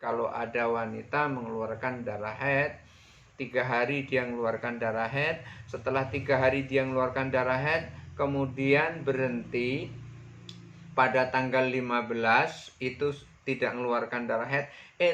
kalau ada wanita mengeluarkan darah haid, 3 hari dia mengeluarkan darah haid, setelah 3 hari dia mengeluarkan darah haid, kemudian berhenti pada tanggal 15 itu tidak mengeluarkan darah haid,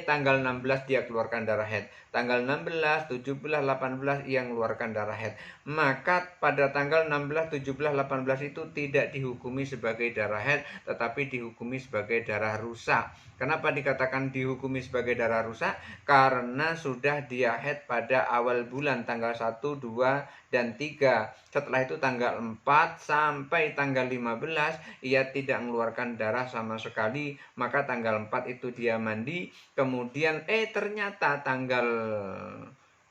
tanggal 16 dia keluarkan darah haid, tanggal 16, 17, 18 ia mengeluarkan darah haid, maka pada tanggal 16, 17, 18 itu tidak dihukumi sebagai darah haid, tetapi dihukumi sebagai darah rusak. Kenapa dikatakan dihukumi sebagai darah rusak? Karena sudah dia haid pada awal bulan tanggal 1, 2, dan 3. Setelah itu tanggal 4 sampai tanggal 15 ia tidak mengeluarkan darah sama sekali, maka tanggal 4 itu dia mandi, kemudian ternyata tanggal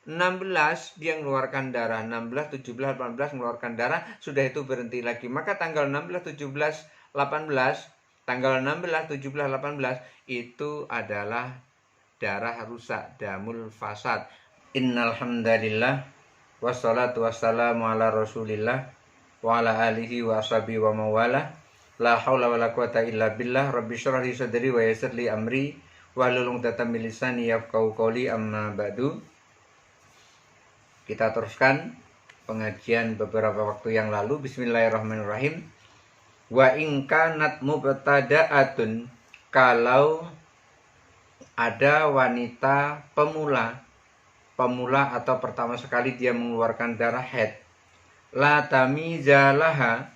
16 dia mengeluarkan darah, 16, 17, 18 mengeluarkan darah, sudah itu berhenti lagi, maka tanggal 16, 17, 18 tanggal 16, 17, 18 itu adalah darah rusak, damul fasad. Innal hamdalillah wassalatu wassalamu ala Rasulillah wa ala alihi wa ashabihi wa mawalah. La haula wala quwata illa billah. Rabbi shrah li sadri wa yassir li amri wahlul 'uqdatam min lisani yafqahu qawli, amma ba'du. Kita teruskan pengajian beberapa waktu yang lalu. Bismillahirrahmanirrahim. Wa in kanat mubtada'atun, kalau ada wanita pemula atau pertama sekali dia mengeluarkan darah haid, la tamizalaha,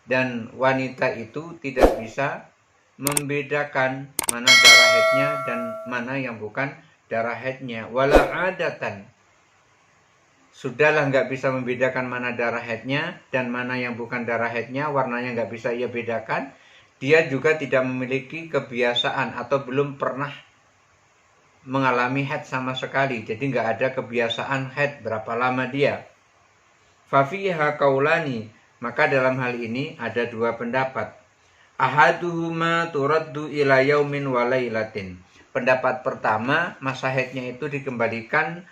dan wanita itu tidak bisa membedakan mana darah haidnya dan mana yang bukan darah haidnya, wala adatan, sudahlah nggak bisa membedakan mana darah haidnya dan mana yang bukan darah haidnya, warnanya nggak bisa ia bedakan. Dia juga tidak memiliki kebiasaan atau belum pernah mengalami haid sama sekali, jadi nggak ada kebiasaan haid berapa lama dia. Fafiha kaulani, maka dalam hal ini ada dua pendapat. Ahaduhuma turaddu ila yaumin wa lailatin. Pendapat pertama, masa haidnya itu dikembalikan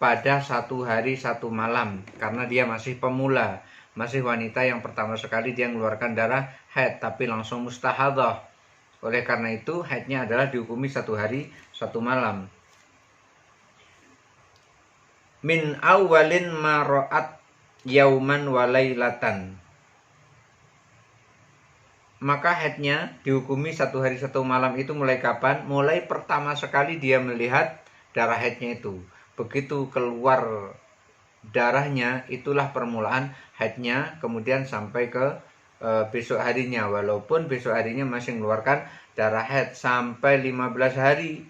pada 1 hari 1 malam, karena dia masih pemula, masih wanita yang pertama sekali dia mengeluarkan darah haid tapi langsung mustahadah. Oleh karena itu haidnya adalah dihukumi 1 hari 1 malam. Min awalin maro'at yauman wa lailatan, maka haidnya dihukumi 1 hari 1 malam itu mulai kapan? Mulai pertama sekali dia melihat darah haidnya itu. Begitu keluar darahnya, itulah permulaan haidnya, kemudian sampai ke besok harinya, walaupun besok harinya masih mengeluarkan darah haid sampai 15 hari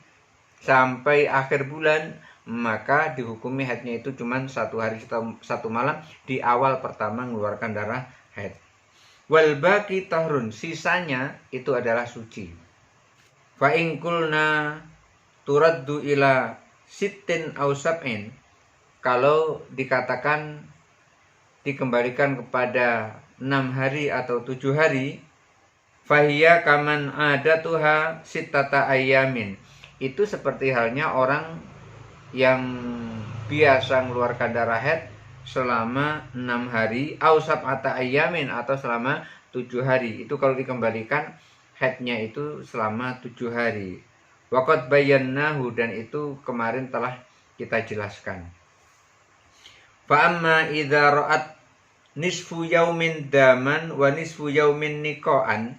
sampai akhir bulan, maka dihukumi haidnya itu cuma 1 hari 1 malam di awal pertama mengeluarkan darah haid. Wal baqi tahrun, sisanya itu adalah suci. Fa in qulna turaddu ila sittin aw sab'in, kalau dikatakan dikembalikan kepada 6 hari atau 7 hari, fahiya kaman adatuha sittata ayyamin, itu seperti halnya orang yang biasa mengeluarkan darah haid selama 6 hari, aw sab'ata ayyamin, atau selama 7 hari. Itu kalau dikembalikan haidnya itu selama 7 hari. Waqad bayannahu, dan itu kemarin telah kita jelaskan. Fa amma idza ra'at nisfu yaumin daman wa nisfu yaumin niqaan,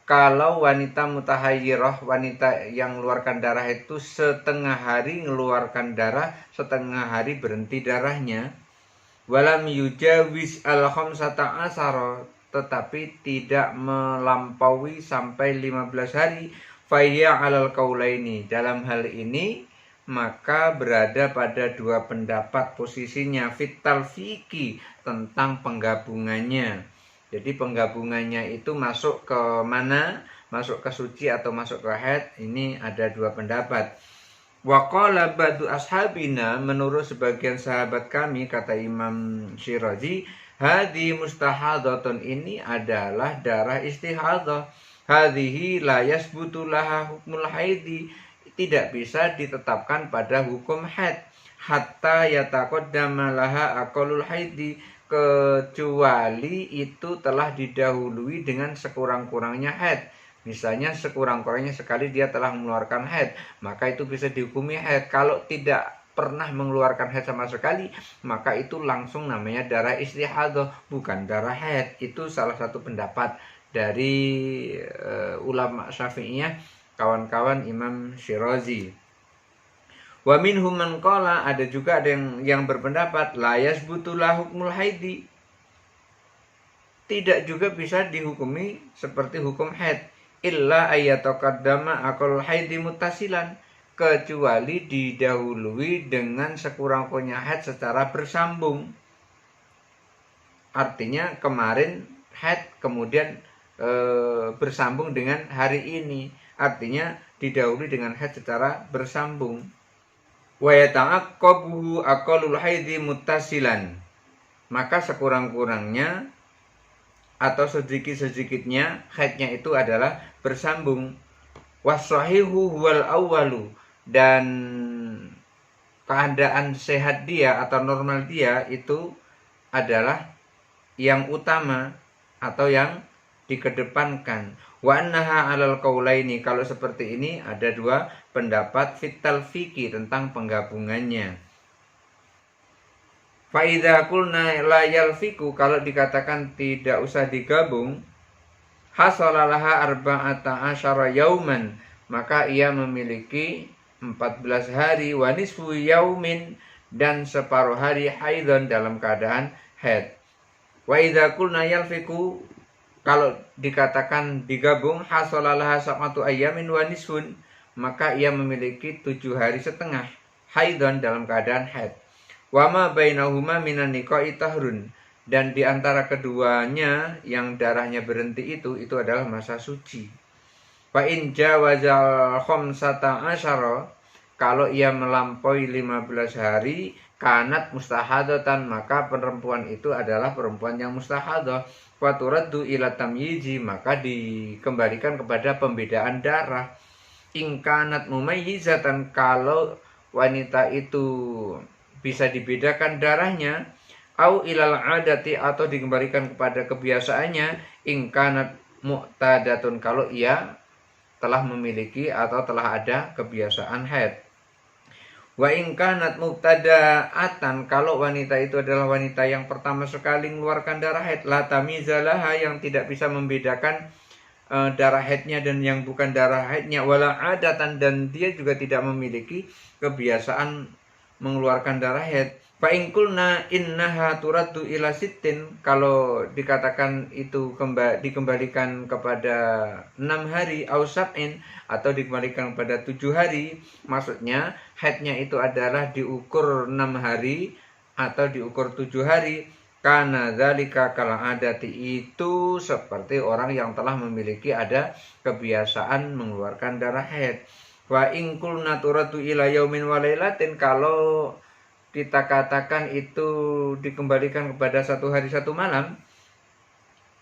kalau wanita mutahayyirah, wanita yang mengeluarkan darah itu setengah hari mengeluarkan darah, setengah hari berhenti darahnya, walam yujawiz al-khamsata asara, tetapi tidak melampaui sampai 15 hari, fayya alal kaulaini, dalam hal ini maka berada pada dua pendapat posisinya, fital fiki, tentang penggabungannya. Jadi penggabungannya itu masuk ke mana? Masuk ke suci atau masuk ke haid? Ini ada dua pendapat. Wa qala ba'du ashabina, menurut sebagian sahabat kami, kata Imam Syirazi, hadi mustahadatun, ini adalah darah istihadah. Hadhihi la yasbutu laha hukmul haidi, tidak bisa ditetapkan pada hukum haid, hatta yataqaddama laha aqallul haidi, kecuali itu telah didahului dengan sekurang-kurangnya haid. Misalnya sekurang-kurangnya sekali dia telah mengeluarkan haid, maka itu bisa dihukumi haid. Kalau tidak pernah mengeluarkan haid sama sekali, maka itu langsung namanya darah istihadah, bukan darah haid. Itu salah satu pendapat dari ulama Syafi'iyah, kawan-kawan Imam Syirazi. Wa minhum man qala, ada juga ada yang berpendapat la yasbutulah hukmul haidi, tidak juga bisa dihukumi seperti hukum haid, illa ayataqaddama aqal haidi muttasilan, kecuali didahului dengan sekurang-kurangnya haid secara bersambung. Artinya kemarin haid kemudian bersambung dengan hari ini, artinya didahului dengan haid secara bersambung. Wa yata'aqqabuhu aqallul haidi muttasilan, maka sekurang-kurangnya atau sedikit-sedikitnya haidnya itu adalah bersambung. Wasahihu huwal awwalu, dan keadaan sehat dia atau normal dia itu adalah yang utama atau yang dikedepankan. Wa annaha alal qaulaini, kalau seperti ini ada dua pendapat fital fikih tentang penggabungannya. Fa idza qulna la yalfiku, kalau dikatakan tidak usah digabung, hasalalaha arba'ata asyara yauman, maka ia memiliki 14 hari, wa nisfu yaumin, dan separuh hari haidon, dalam keadaan haid. Wa idza qulna yalfiku, kalau dikatakan digabung, hasalalaha sab'atu ayyamin wa nisfun, maka ia memiliki 7 hari setengah haidon, dalam keadaan haid. Wa ma bainahuma minan niqa'i tahrun, dan di antara keduanya yang darahnya berhenti itu adalah masa suci. Fa in jawazal khamsata asyara, kalau ia melampaui 15 hari, kanat mustahadatan, maka perempuan itu adalah perempuan yang mustahadah. Wa turaddu ila tamyizi, maka dikembalikan kepada pembedaan darah. In kanat mumayyizatan, kalau wanita itu bisa dibedakan darahnya, au ilal adati, atau dikembalikan kepada kebiasaannya, in kanat mu'tadatun, kalau ia telah memiliki atau telah ada kebiasaan haid. Wa in kanat mubtada'atan, kalau wanita itu adalah wanita yang pertama sekali mengeluarkan darah haid, la tamizalaha, yang tidak bisa membedakan darah haidnya dan yang bukan darah haidnya, wala adatan, dan dia juga tidak memiliki kebiasaan mengeluarkan darah haid. Fa in qulna innaha turaddu ila sittin, kalau dikatakan itu dikembalikan kepada 6 hari, au sab'in, atau dikembalikan kepada 7 hari, maksudnya haidnya itu adalah diukur 6 hari atau diukur 7 hari, karena dzalika kal adati, itu seperti orang yang telah memiliki ada kebiasaan mengeluarkan darah haid. Wa in qulna turaddu ila yaumin wa lailatin, kalau kita katakan itu dikembalikan kepada 1 hari 1 malam,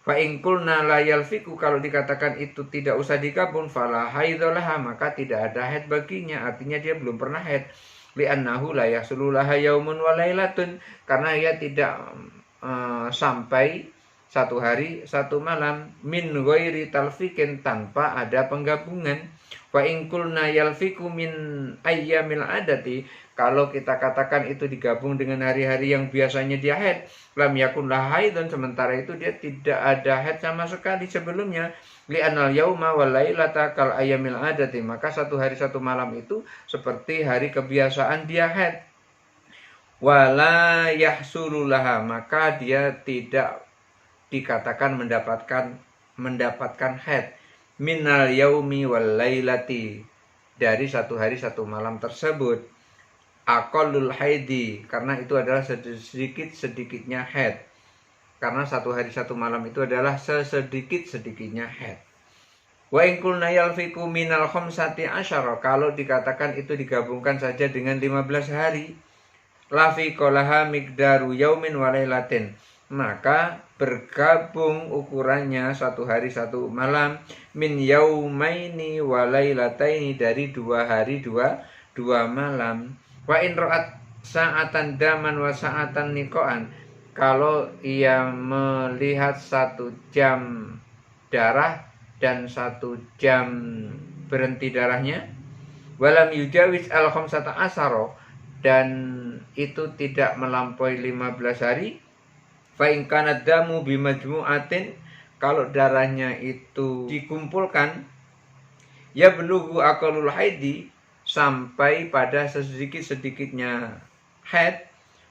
fa in qulna la yalfiku, kalau dikatakan itu tidak usah digabung, fala haidzalah, maka tidak ada haid baginya, artinya dia belum pernah haid. Li'annahu la yahsulu laha yaumun wa lailatun, karena ia tidak sampai 1 hari 1 malam, min ghairi talfikin, tanpa ada penggabungan. Fa in qulna yalfiku min ayyamil adati, kalau kita katakan itu digabung dengan hari-hari yang biasanya dia haid, lam yakun lah haidun, sementara itu dia tidak ada haid sama sekali sebelumnya. Li'anal yauma wal lailata kal ayyamil adati, maka 1 hari 1 malam itu seperti hari kebiasaan dia haid. Wala yahsulu laha, maka dia tidak dikatakan mendapatkan haid minal yaumi wal lailati, dari 1 hari 1 malam tersebut. Aqallul haidi, karena itu adalah sedikit-sedikitnya haid, karena 1 hari 1 malam itu adalah sesedikit-sedikitnya haid. Wa in qulna yalfiku minal khamsati asyara, kalau dikatakan itu digabungkan saja dengan 15 hari, lafi qolaha miqdaru yaumin wa lailatin, maka bergabung ukurannya 1 hari 1 malam, min yaumaini wa lailataini, dari 2 hari 2 malam. Wa in ra'at sa'atan daman wa sa'atan niqoan, kalau ia melihat 1 jam darah dan 1 jam berhenti darahnya. Walam yujawiz al-khamsata asaro, dan itu tidak melampaui 15 hari. Fa in kana damu bimajmu'atin, kalau darahnya itu dikumpulkan, ya belughu aqallul haidi, sampai pada sedikit-sedikitnya haid.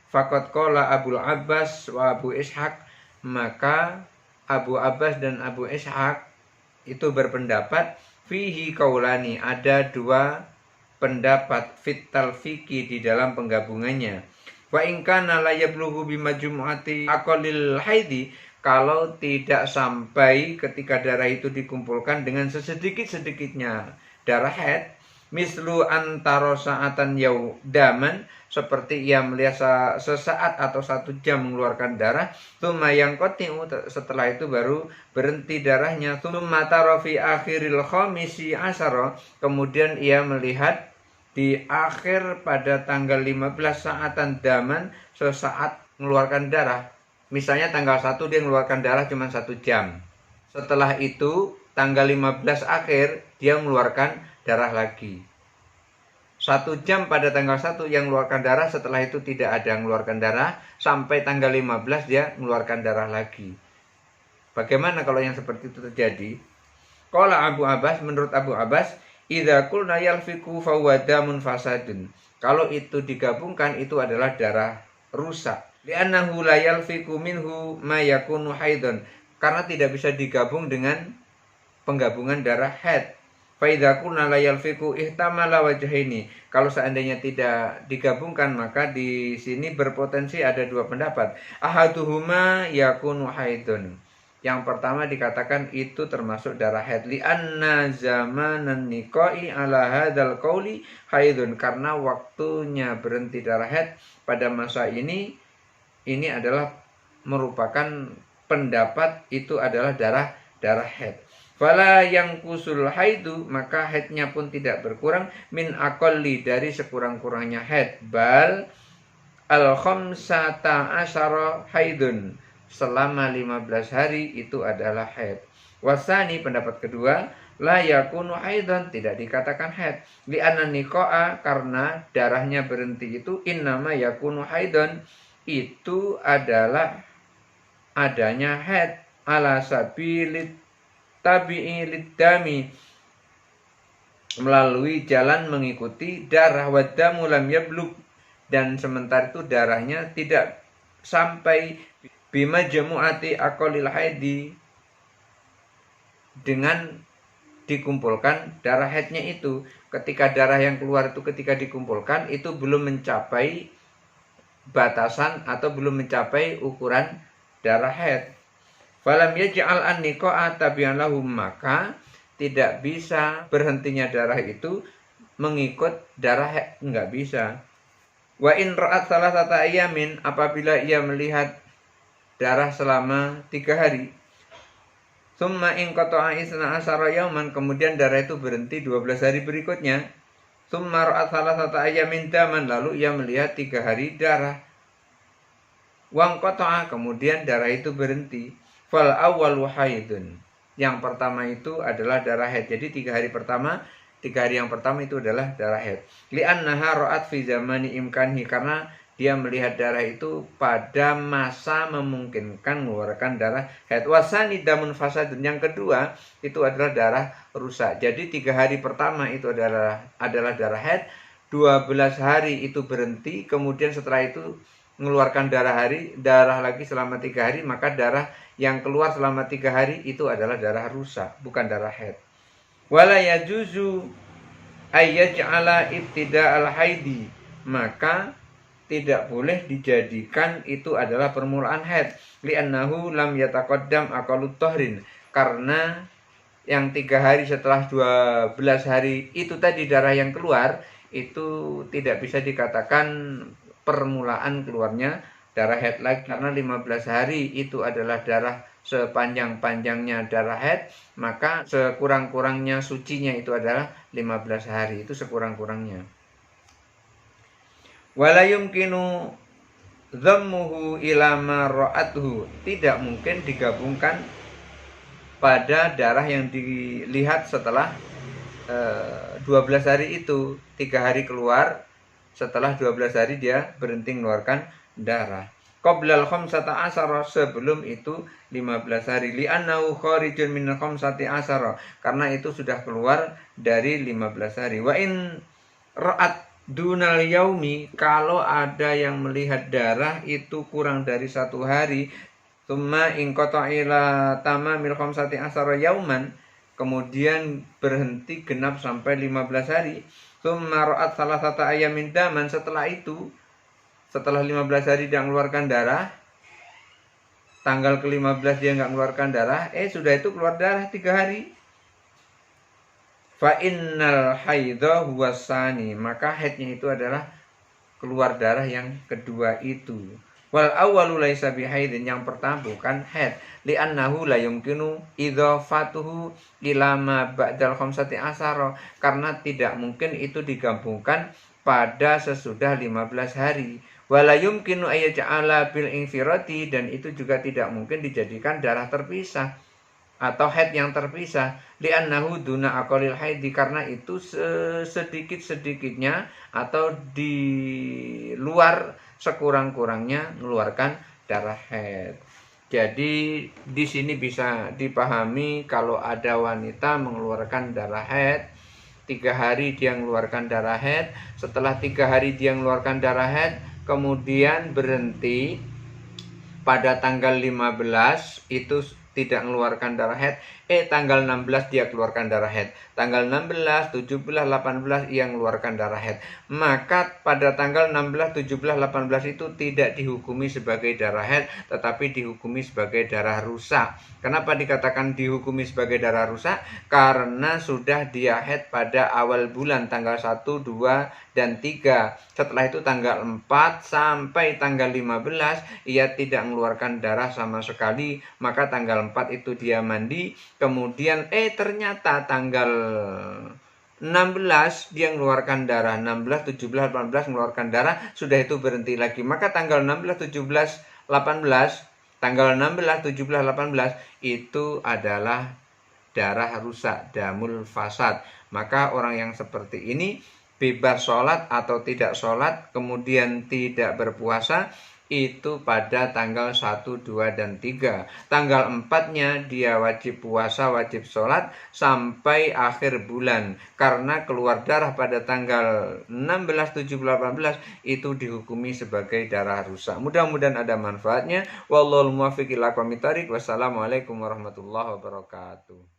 Faqad qala Abu Abbas wa Abu Ishaq, maka Abu Abbas dan Abu Ishaq itu berpendapat fihi qaulani, ada 2 pendapat fit talfiqi di dalam penggabungannya. Wa in kana la yablughu bimajmu'ati aqallil haidi, kalau tidak sampai ketika darah itu dikumpulkan dengan sesedikit-sedikitnya darah haid, mislu antara saatan yaudaman, seperti ia melihat sesaat atau 1 jam mengeluarkan darah, tsumma yanqati'u, setelah itu baru berhenti darahnya, tsumma tara fi akhiril khamisi asyara, kemudian ia melihat di akhir pada tanggal 15 saatan daman, sesaat mengeluarkan darah. Misalnya tanggal 1 dia mengeluarkan darah cuma 1 jam. Setelah itu tanggal 15 akhir dia mengeluarkan darah lagi. 1 jam pada tanggal 1 yang mengeluarkan darah, setelah itu tidak ada mengeluarkan darah, sampai tanggal 15 dia mengeluarkan darah lagi. Bagaimana kalau yang seperti itu terjadi? Qala Abu Abbas, menurut Abu Abbas, idza qulna yalfiqu fa huwa damun fasadun, kalau itu digabungkan itu adalah darah rusak. Li'annahu la yalfiqu minhu ma yakunu haidon, karena tidak bisa digabung dengan penggabungan darah haid. Fa idza qulna la yalfiqu ihtamala wajhaini, kalau seandainya tidak digabungkan maka di sini berpotensi ada 2 pendapat. Ahaduhuma yakunu haidun, yang pertama dikatakan itu termasuk darah haid, li'anna zamanan niqai ala hadzal qauli haidun, karena waktunya berhenti darah haid pada masa ini adalah merupakan pendapat itu adalah darah haid. Fala yang kusul haidu, maka haidnya pun tidak berkurang, min aqalli, dari sekurang-kurangnya haid, bal al khamsata asyara haidun, selama 15 hari itu adalah haid. Wasani, pendapat kedua, la yakunu haidun, tidak dikatakan haid, li'anna niqa'a, karena darahnya berhenti itu innama yakunu haidun, itu adalah adanya haid, ala sabilit tabi'i lidami, melalui jalan mengikuti darah, wadamu lam yablug, dan sementara itu darahnya tidak sampai bimajmu'ati aqallil haidi, dengan dikumpulkan darah haidnya itu. Ketika darah yang keluar itu ketika dikumpulkan itu belum mencapai batasan atau belum mencapai ukuran darah haid. Falam yaj'al an-niqa'a tabi'an lahum, maka tidak bisa berhentinya darah itu mengikut darah haid, enggak bisa. Wa in ra'at salasata ayamin, apabila ia melihat darah selama 3 hari, summa in qata'a isna asyara yauman, kemudian darah itu berhenti 12 hari berikutnya, summa ra'at salasata ayamin daman, lalu ia melihat 3 hari darah, wang qata'a, kemudian darah itu berhenti, fal awwalu haidun, yang pertama itu adalah darah haid. Jadi 3 hari yang pertama itu adalah darah haid. Li'annaha ra'at fi zamani imkanhi, karena dia melihat darah itu pada masa memungkinkan mengeluarkan darah haid. Wasani damun fasadun, yang kedua itu adalah darah rusak. Jadi 3 hari pertama itu adalah darah haid, 12 hari itu berhenti, kemudian setelah itu mengeluarkan darah lagi selama 3 hari, maka darah yang keluar selama 3 hari itu adalah darah rusak, bukan darah haid. Wala yajuzu ayyaj'ala ibtida al-haidi, maka tidak boleh dijadikan itu adalah permulaan haid, li'annahu lam yataqaddam aqallut tahrin, karena yang 3 hari setelah 12 hari itu tadi darah yang keluar itu tidak bisa dikatakan permulaan keluarnya darah haid lagi, karena 15 hari itu adalah darah sepanjang-panjangnya darah haid, maka sekurang-kurangnya sucinya itu adalah 15 hari, itu sekurang-kurangnya. Wala yumkinu dhammuhu ila ma ra'atuhu, tidak mungkin digabungkan pada darah yang dilihat setelah 12 hari itu. 3 hari keluar, setelah 12 hari dia berhenti mengeluarkan darah. Qoblal khamsata asyara, sebelum itu 15 hari. Li'annahu kharijun min khamsati asyara, karena itu sudah keluar dari 15 hari. Wa in ra'at dunal yaumi, kalau ada yang melihat darah itu kurang dari 1 hari, tsumma in qata ila tamamil khamsati asyara yauman, kemudian berhenti genap sampai 15 hari. Tsumma ra'at salasata ayamin daman, setelah itu, setelah 15 hari dia mengeluarkan darah, tanggal ke-15 dia nggak mengeluarkan darah, sudah itu keluar darah 3 hari. Fa innal haidha huwa tsani, maka haidnya itu adalah keluar darah yang kedua itu. Wal awwalu laisa bihaidin, yang pertama bukan haid. Li'annahu la yumkinu idhafatuhu ila ma ba'dal khamsati asyara, karena tidak mungkin itu digabungkan pada sesudah 15 hari. Wala yumkinu ayyaj'ala bil infirati, dan itu juga tidak mungkin dijadikan darah terpisah atau haid yang terpisah. Li'annahu duna aqalil haidi, karena itu sedikit-sedikitnya atau di luar sekurang-kurangnya mengeluarkan darah haid. Jadi di sini bisa dipahami kalau ada wanita mengeluarkan darah haid, 3 hari dia mengeluarkan darah haid, setelah 3 hari dia mengeluarkan darah haid, kemudian berhenti pada tanggal 15 itu tidak mengeluarkan darah haid, tanggal 16 dia keluarkan darah haid, tanggal 16, 17, 18 ia mengeluarkan darah haid, maka pada tanggal 16, 17, 18 itu tidak dihukumi sebagai darah haid, tetapi dihukumi sebagai darah rusak. Kenapa dikatakan dihukumi sebagai darah rusak? Karena sudah dia haid pada awal bulan, tanggal 1, 2, dan 3. Setelah itu tanggal 4 sampai tanggal 15 ia tidak mengeluarkan darah sama sekali, maka tanggal 4 itu dia mandi, kemudian ternyata tanggal 16 dia mengeluarkan darah, 16, 17, 18 mengeluarkan darah, sudah itu berhenti lagi, maka tanggal 16, 17, 18, tanggal 16, 17, 18 itu adalah darah rusak, damul fasad. Maka orang yang seperti ini bebas sholat atau tidak sholat, kemudian tidak berpuasa, itu pada tanggal 1, 2, dan 3. Tanggal 4-nya dia wajib puasa, wajib sholat sampai akhir bulan. Karena keluar darah pada tanggal 16, 17, 18 itu dihukumi sebagai darah rusak. Mudah-mudahan ada manfaatnya. Wallahul muwaffiq ila aqwamit thoriq. Wassalamualaikum warahmatullahi wabarakatuh.